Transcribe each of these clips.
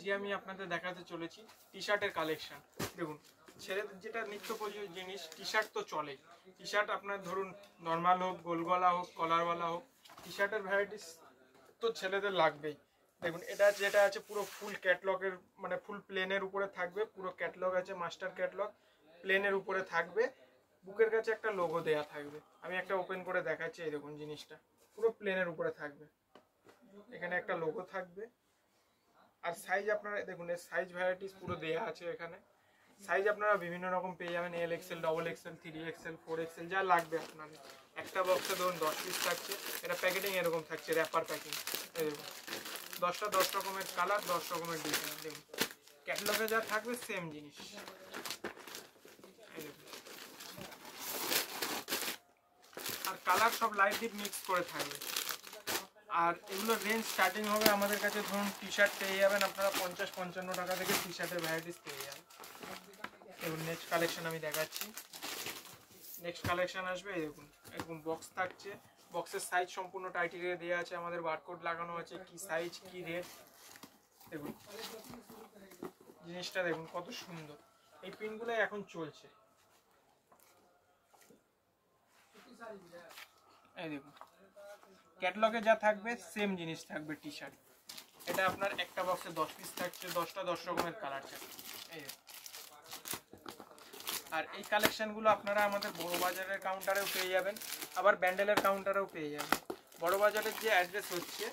আজকে আমি আপনাদের দেখাতে চলেছি টি শার্টের কালেকশন। দেখুন, ছেলেদের যেটা নিত্য প্রয়োজনীয় জিনিস, টি শার্ট তো চলেই। টি শার্ট আপনার ধরুন নর্মাল হোক, গোলগলা হোক, কলারওয়ালা হোক, টি শার্টের ভ্যারাইটিস তো ছেলেদের লাগবেই। দেখুন, এটা যেটা আছে পুরো ফুল ক্যাটলগের, মানে ফুল প্লেনের উপরে থাকবে। পুরো ক্যাটলগ আছে, মাস্টার ক্যাটলগ, প্লেনের উপরে থাকবে। বুকের কাছে একটা লোগো দেয়া থাকবে। আমি একটা ওপেন করে দেখাচ্ছি। এই দেখুন, জিনিসটা পুরো প্লেনের উপরে থাকবে, এখানে একটা লোগো থাকবে। আর সাইজ আপনারা দেখুন, এর সাইজ ভ্যারাইটিস পুরো দেয়া আছে এখানে। সাইজ আপনারা বিভিন্ন রকম পেয়ে যাবেন, L XL, double XL, 3XL, 4XL, যা লাগবে আপনাদের। একটা বক্সে ধরুন 10 পিস থাকছে। এটা প্যাকেটিং এরকম থাকছে, র্যাপার প্যাকিং। এই দেখুন, 10টা 10 রকমের কালার, 10 রকমের ডিজাইন। দেখুন, ক্যাটলগে যা থাকবে সেম জিনিস। এই দেখুন, আর কালার সব লাইট ডিপ মিক্স করে থাকবে। আর এগুলোর রেঞ্জ স্টার্টিং হবে আমাদের কাছে, ধরুন টি শার্ট পেয়ে যাবেন আপনারা 50-55 টাকা থেকে টি শার্টের ভ্যারাইটিস পেয়ে যাবেন। দেখুন, নেক্সট কালেকশন আমি দেখাচ্ছি। নেক্সট কালেকশন আসবে, এই দেখুন, এরকম বক্স থাকছে। বক্সের সাইজ সম্পূর্ণ টাইটেরিয়া দেওয়া আছে, আমাদের বারকোড লাগানো আছে, কি সাইজ কি রেট। দেখুন জিনিসটা, দেখুন কত সুন্দর। এই পিনগুলো এখন চলছে। এই দেখুন, ক্যাটালগে যা থাকবে সেম জিনিস থাকবে টি শার্ট। এটা আপনার একটা বক্সে 10 পিস থাকছে, 10টা 10 রকমের কালার থাকবে। এই আর এই কালেকশনগুলো আপনারা আমাদের বড় বাজারের কাউন্টারেও পেয়ে যাবেন, আবার ব্যান্ডেলের কাউন্টারেও পেয়ে যাবেন। বড় বাজারের যে অ্যাড্রেস হচ্ছে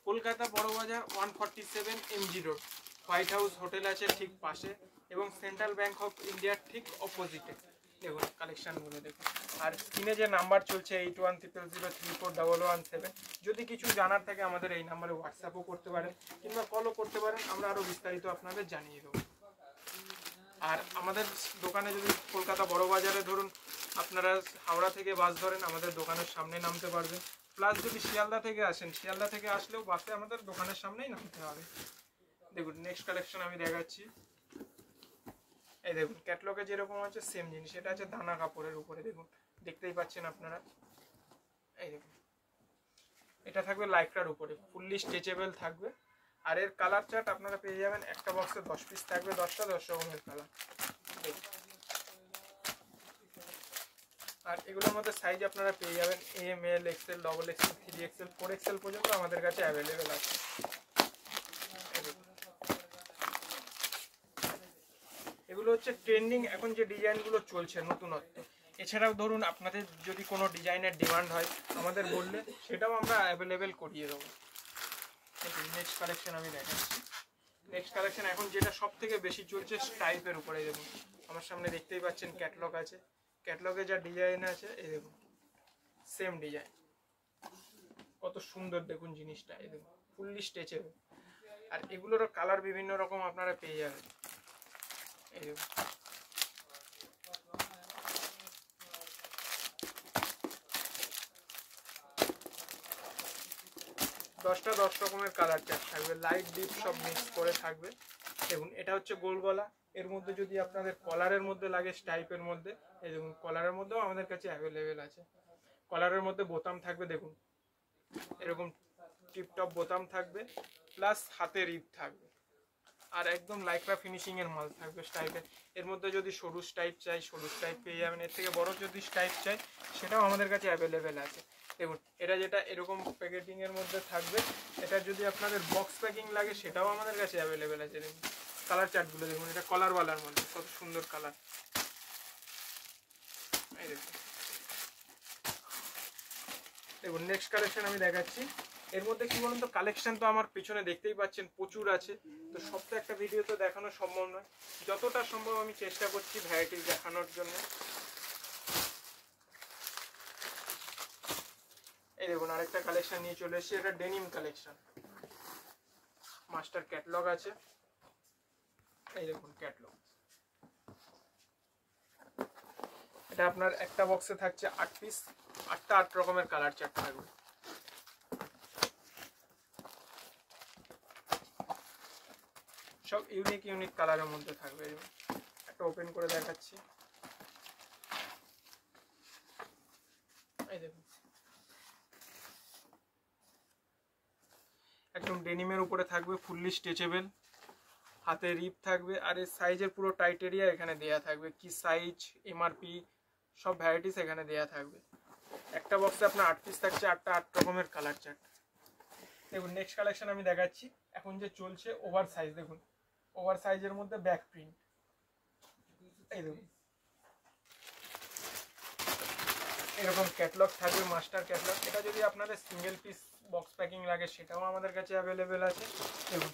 কলকাতা বড় বাজার 147 MG road, white house hotel আছে ঠিক পাশে, এবং সেন্ট্রাল ব্যাংক অফ ইন্ডিয়ার ঠিক অপোজিটে। দেখুন কালেকশানগুলো দেখুন। আর স্ক্রিনে যে নাম্বার চলছে 8100034117, যদি কিছু জানার থাকে আমাদের এই নাম্বারে হোয়াটসঅ্যাপও করতে পারেন কিংবা কলও করতে পারেন, আমরা আরও বিস্তারিত আপনাদের জানিয়ে দেবো। আর আমাদের দোকানে যদি কলকাতা বড় বাজারে ধরুন আপনারা হাওড়া থেকে বাস ধরেন, আমাদের দোকানের সামনে নামতে পারবেন। প্লাস যদি শিয়ালদা থেকে আসেন, শিয়ালদা থেকে আসলেও বাসে আমাদের দোকানের সামনেই নামতে হবে। দেখুন নেক্সট কালেকশন আমি দেখাচ্ছি। এই দেখুন, ক্যাটলগে যেরকম আছে সেম জিনিস। এটা আছে দানা কাপড়ের উপরে, দেখুন দেখতেই পাচ্ছেন আপনারা। এই দেখুন, এটা থাকবে লাইক্রার উপরে, ফুললি স্ট্রেচেবল থাকবে। আর এর কালার চার্ট আপনারা পেয়ে যাবেন, একটা বক্সে 10 পিস থাকবে, 10টা 10 রকমের কালার। আর এগুলোর মধ্যে সাইজ আপনারা পেয়ে যাবেন ML, XL, double XL, 3XL, 4XL পর্যন্ত আমাদের কাছে অ্যাভেলেবেল আছে। এগুলো হচ্ছে ট্রেন্ডিং এখন যে ডিজাইনগুলো চলছে নতুনত্ব। এছাড়াও ধরুন আপনাদের যদি কোনো ডিজাইনের ডিমান্ড হয় আমাদের বললে সেটাও আমরা অ্যাভেলেবেল করিয়ে দেবো। নেক্সট কালেকশন আমি দেখাচ্ছি। নেক্সট কালেকশন এখন যেটা সব থেকে বেশি চলছে স্ট্রাইপের উপরে। দেখুন আমার সামনে দেখতেই পাচ্ছেন ক্যাটলগ আছে, ক্যাটলগে যা ডিজাইন আছে এই দেখুন সেম ডিজাইন, কত সুন্দর দেখুন জিনিসটা। এই দেখুন ফুললি স্ট্রেচেবল। আর এগুলোরও কালার বিভিন্ন রকম আপনারা পেয়ে যাবেন। এই দেখুন, দশটা 10 রকমের কালার চার্ট থাকবে, লাইট ডিপ সব মিক্স করে থাকবে। দেখুন এটা হচ্ছে গোল গলা। এর মধ্যে যদি আপনাদের কলারের মধ্যে লাগে স্টাইপের মধ্যে, এই দেখুন কলারের মধ্যেও আমাদের কাছে অ্যাভেলেবেল আছে। কলারের মধ্যে বোতাম থাকবে, দেখুন এরকম টিপটপ বোতাম থাকবে, প্লাস হাতে রিপ থাকবে। আর একদম লাইক্রা ফিনিশিং এর মাল থাকবে স্টাইপের। এর মধ্যে যদি সরু স্টাইপ চাই সরু স্টাইপ পেয়ে যাবেন, এর থেকে বড় যদি স্টাইপ চাই সেটাও আমাদের কাছে অ্যাভেলেবেল আছে। দেখুন এটা যেটা এরকম প্যাকেটিং এর মধ্যে থাকবে, এটা যদি আপনাদের বক্স প্যাকিং লাগে সেটাও আমাদের কাছে অ্যাভেলেবেল আছে। দেখুন কালার চার্টগুলো দেখুন, এটা কলারওয়ালার মধ্যে কত সুন্দর কালার। এই দেখুন, দেখুন নেক্সট কালেকশন আমি দেখাচ্ছি। এর মধ্যে কি বলুন তো, কালেকশন তো আমার পিছনে দেখতেই পাচ্ছেন প্রচুর আছে, তো সব তো একটা ভিডিও তো দেখানো সম্ভব নয়, যতটা সম্ভব আমি চেষ্টা করছি ভ্যারাইটিস দেখানোর জন্য। এই দেখুন আরেকটা কালেকশন নিয়ে চলে এসেছি, এটা ডেনিম কালেকশন, মাস্টার ক্যাটলগ আছে, এই দেখুন ক্যাটলগ। এটা আপনার একটা বক্সে থাকছে 8 পিস, 8 রকমের কালার চার্ট থাকবে। সব ইউনিক কালারের মধ্যে থাকবে। একটা ওপেন করে দেখাচ্ছি, এই দেখুন একদম ডেনিমের উপরে থাকবে, ফুললি স্ট্রেচেবল, হাতে রিপ থাকবে, আর এর সাইজের পুরো টাইটেরিয়া এখানে দেয়া থাকবে, কি সাইজ, এমআরপি সব ভ্যারাইটিস এখানে দেয়া থাকবে। একটা বক্সে আপনার 8 পিস থাকছে, 8 রকমের কালার চার্ট। দেখুন নেক্সট কালেকশন আমি দেখাচ্ছি, এখন যে চলছে ওভার সাইজ, দেখুন ওভার সাইজের মধ্যে ব্যাক প্রিন্ট, এই দেখুন এরকম ক্যাটলগ থাকবে, মাস্টার ক্যাটলগ। এটা যদি আপনাদের সিঙ্গেল পিস বক্স প্যাকিং লাগে সেটাও আমাদের কাছে অ্যাভেলেবেল আছে। দেখুন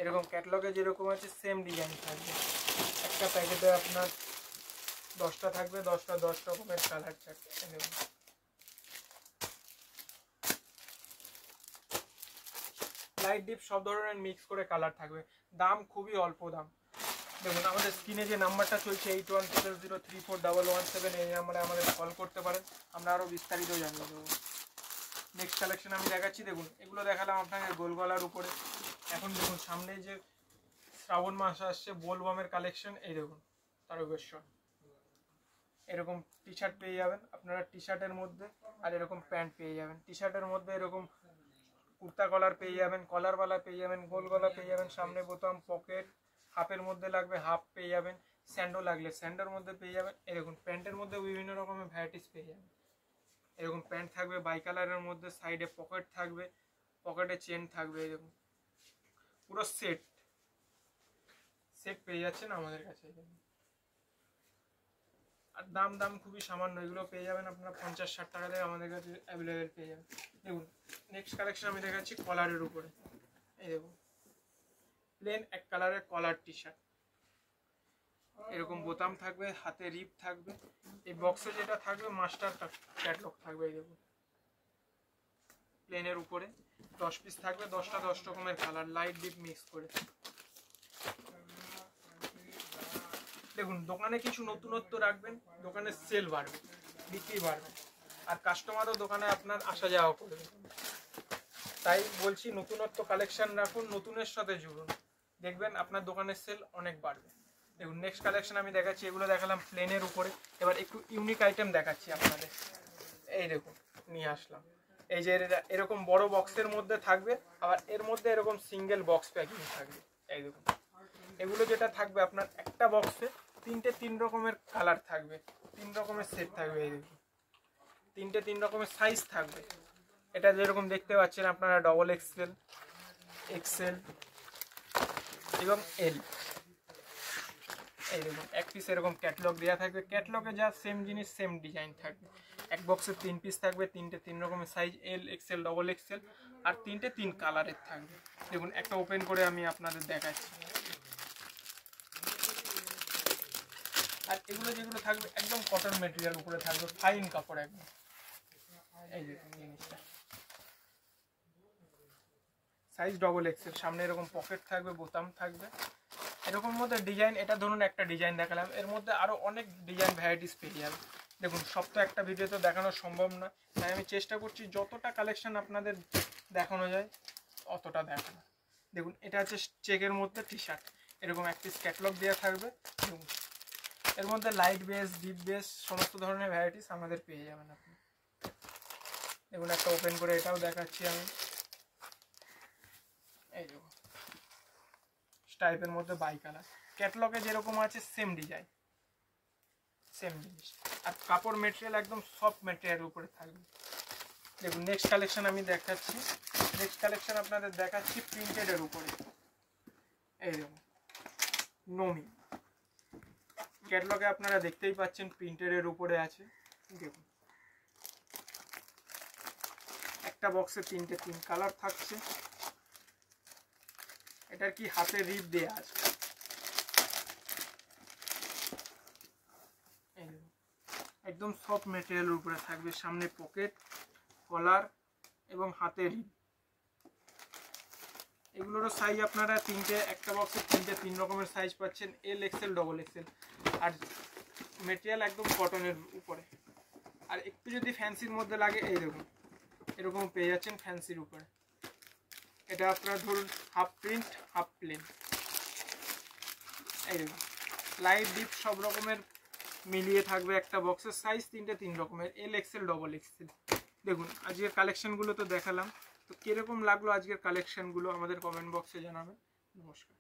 এরকম ক্যাটলগে যেরকম আছে সেম ডিজাইন থাকবে, একটা প্যাকেটে আপনার 10টা থাকবে, 10টা 10 রকমের কালার চার্ট। দেখুন লাইট ডিপ সব ধরনের মিক্স করে কালার থাকবে, দাম খুবই অল্প দাম। দেখুন আমাদের স্ক্রিনে যে নাম্বারটা চলছে 8170341117, এই নাম্বারে আমাদের কল করতে পারেন, আমরা আরও বিস্তারিত জানিয়ে দেবো। নেক্সট কালেকশন আমি দেখাচ্ছি, দেখুন এগুলো দেখালাম আপনাকে গোল গলার উপরে। এখন দেখুন সামনে যে শ্রাবণ মাস আসছে, বোলবামের কালেকশন, এই দেখুন তারকেশ্বর, এরকম টি শার্ট পেয়ে যাবেন আপনারা, টি শার্টের মধ্যে, আর এরকম প্যান্ট পেয়ে যাবেন। টি শার্টের মধ্যে এরকম কুর্তা কলার পেয়ে যাবেন, কলারওয়ালা পেয়ে যাবেন, গোল গলা পেয়ে যাবেন, সামনে বোতাম, পকেট, হাফের মধ্যে লাগবে হাফ পেয়ে যাবেন, স্যান্ডো লাগলে স্যান্ডোর মধ্যে পেয়ে যাবেন। এরকম প্যান্টের মধ্যে বিভিন্ন রকমের ভ্যারাইটিস পেয়ে যাবেন। এরকম প্যান্ট থাকবে বাই কালারের মধ্যে, সাইডে পকেট থাকবে, পকেটে চেন থাকবে, এরকম পুরো সেট পেয়ে যাচ্ছেন আমাদের কাছে। আর দাম খুবই সামান্য, এগুলো পেয়ে যাবেন আপনারা 50-60 টাকা থেকে আমাদের কাছে অ্যাভেলেবেল পেয়ে যাবেন। দেখুন নেক্সট কালেকশন আমি দেখাচ্ছি কলারের উপরে, এই দেখুন প্লেন এক কালারের কলার টি শার্ট, এরকম বোতাম থাকবে, হাতে রিপ থাকবে। এই বক্সে যেটা থাকবে মাস্টার ক্যাটলগ থাকবে, এই দেখুন প্লেনের উপরে 10 পিস থাকবে, 10টা 10 রকমের কালার, লাইট ডিপ মিক্স করে। দেখুন দোকানে কিছু নতুনত্ব রাখবেন, দোকানে সেল বাড়বে, বিক্রি বাড়বে, আর কাস্টমারও দোকানে আপনার আসা যাওয়া করবে। তাই বলছি নতুনত্ব কালেকশন রাখুন, নতুনের সাথে জুড়ুন, দেখবেন আপনার দোকানের সেল অনেক বাড়বে। দেখুন নেক্সট কালেকশন আমি দেখাচ্ছি, এগুলো দেখালাম প্লেনের উপরে, এবার একটু ইউনিক আইটেম দেখাচ্ছি আপনাদের। এই দেখুন নিয়ে আসলাম, এই যে এরকম বড় বক্সের মধ্যে থাকবে, আবার এর মধ্যে এরকম সিঙ্গেল বক্স প্যাকিং থাকবে। এই দেখুন এগুলো যেটা থাকবে আপনার একটা বক্সে 3 রকমের কালার থাকবে, 3 রকমের সেট থাকবে। এই দেখুন 3 রকমের সাইজ থাকবে। এটা যেরকম দেখতে পাচ্ছেন আপনারা ডবল এক্সেল, এক্সেল এবং এল। এই দেখুন এক পিস এরকম ক্যাটলগ দেওয়া থাকবে, ক্যাটলগে যা সেম জিনিস সেম ডিজাইন থাকবে। এক বক্সে 3 পিস থাকবে, 3 রকমের সাইজ, এল, এক্সেল, ডবল এক্সেল, আর 3 কালারের থাকবে। দেখুন একটা ওপেন করে আমি আপনাদের দেখাচ্ছি। আর এগুলো যেগুলো থাকবে একদম কটন মেটেরিয়াল উপরে থাকবে, ফাইন কাপড় একদম। এই দেখুন জিনিসটা সাইজ ডবল এক্সেল, সামনে এরকম পকেট থাকবে, বোতাম থাকবে, এরকম মধ্যে ডিজাইন। এটা ধরুন একটা ডিজাইন দেখালাম, এর মধ্যে আরো অনেক ডিজাইন ভ্যারাইটিস পেয়ে যাবে। দেখুন সব তো একটা ভিডিওতে দেখানো সম্ভব না, তাই আমি চেষ্টা করছি যতটা কালেকশন আপনাদের দেখানো যায় অতটা দেখানো। দেখুন এটা হচ্ছে চেকের মধ্যে টি শার্ট, এরকম এক পিস ক্যাটলগ দেওয়া থাকবে। দেখুন এর মধ্যে লাইট বেস, ডিপ বেস সমস্ত ধরনের ভ্যারাইটিস আমাদের পেয়ে যাবেন আপনি। দেখুন একটা ওপেন করে এটাও দেখাচ্ছি আমি। এই দেখুন টাইপের মধ্যে বাই কালার, ক্যাটলগে যেরকম আছে সেম ডিজাইন, সেম জিনিস, আর কাপড় মেটেরিয়াল একদম সফট মেটেরিয়ালের উপরে থাকবে। দেখুন নেক্সট কালেকশন আমি দেখাচ্ছি, নেক্সট কালেকশন আপনাদের দেখাচ্ছি প্রিন্টেডের উপরে। এই দেখুন নমি, ক্যাটলগে আপনারা দেখতেই পাচ্ছেন প্রিন্টেডের উপরে আছে। দেখুন একটা বক্সে 3টে 3 কালার থাকছে। এটার কি হাতে রিপ দেয়া আছে, একদম সফট মেটেরিয়ালের উপরে থাকবে, সামনে পকেট, কলার এবং হাতে রিপ। এগুলোরও সাইজ আপনারা একটা বক্সে 3টে 3 রকমের সাইজ পাচ্ছেন, এল এক্সেল ডবল এক্সেল। আর মেটেরিয়াল একদম কটনের উপরে। আর একটু যদি ফ্যান্সির মধ্যে লাগে এই দেখুন এরকম পেয়ে যাচ্ছেন ফ্যান্সির উপরে। এটা আপনার ধরুন হাফ প্রিন্ট হাফ প্লেন, এই দেখুন লাইট ডিপ সব রকমের মিলিয়ে থাকবে একটা বক্সের সাইজ 3টে 3 রকমের, এল এক্সেল ডবল এক্সেল। দেখুন আজকের কালেকশনগুলো তো দেখালাম, তো কিরকম লাগলো আজকের কালেকশনগুলো আমাদের কমেন্ট বক্সে জানাবেন। নমস্কার।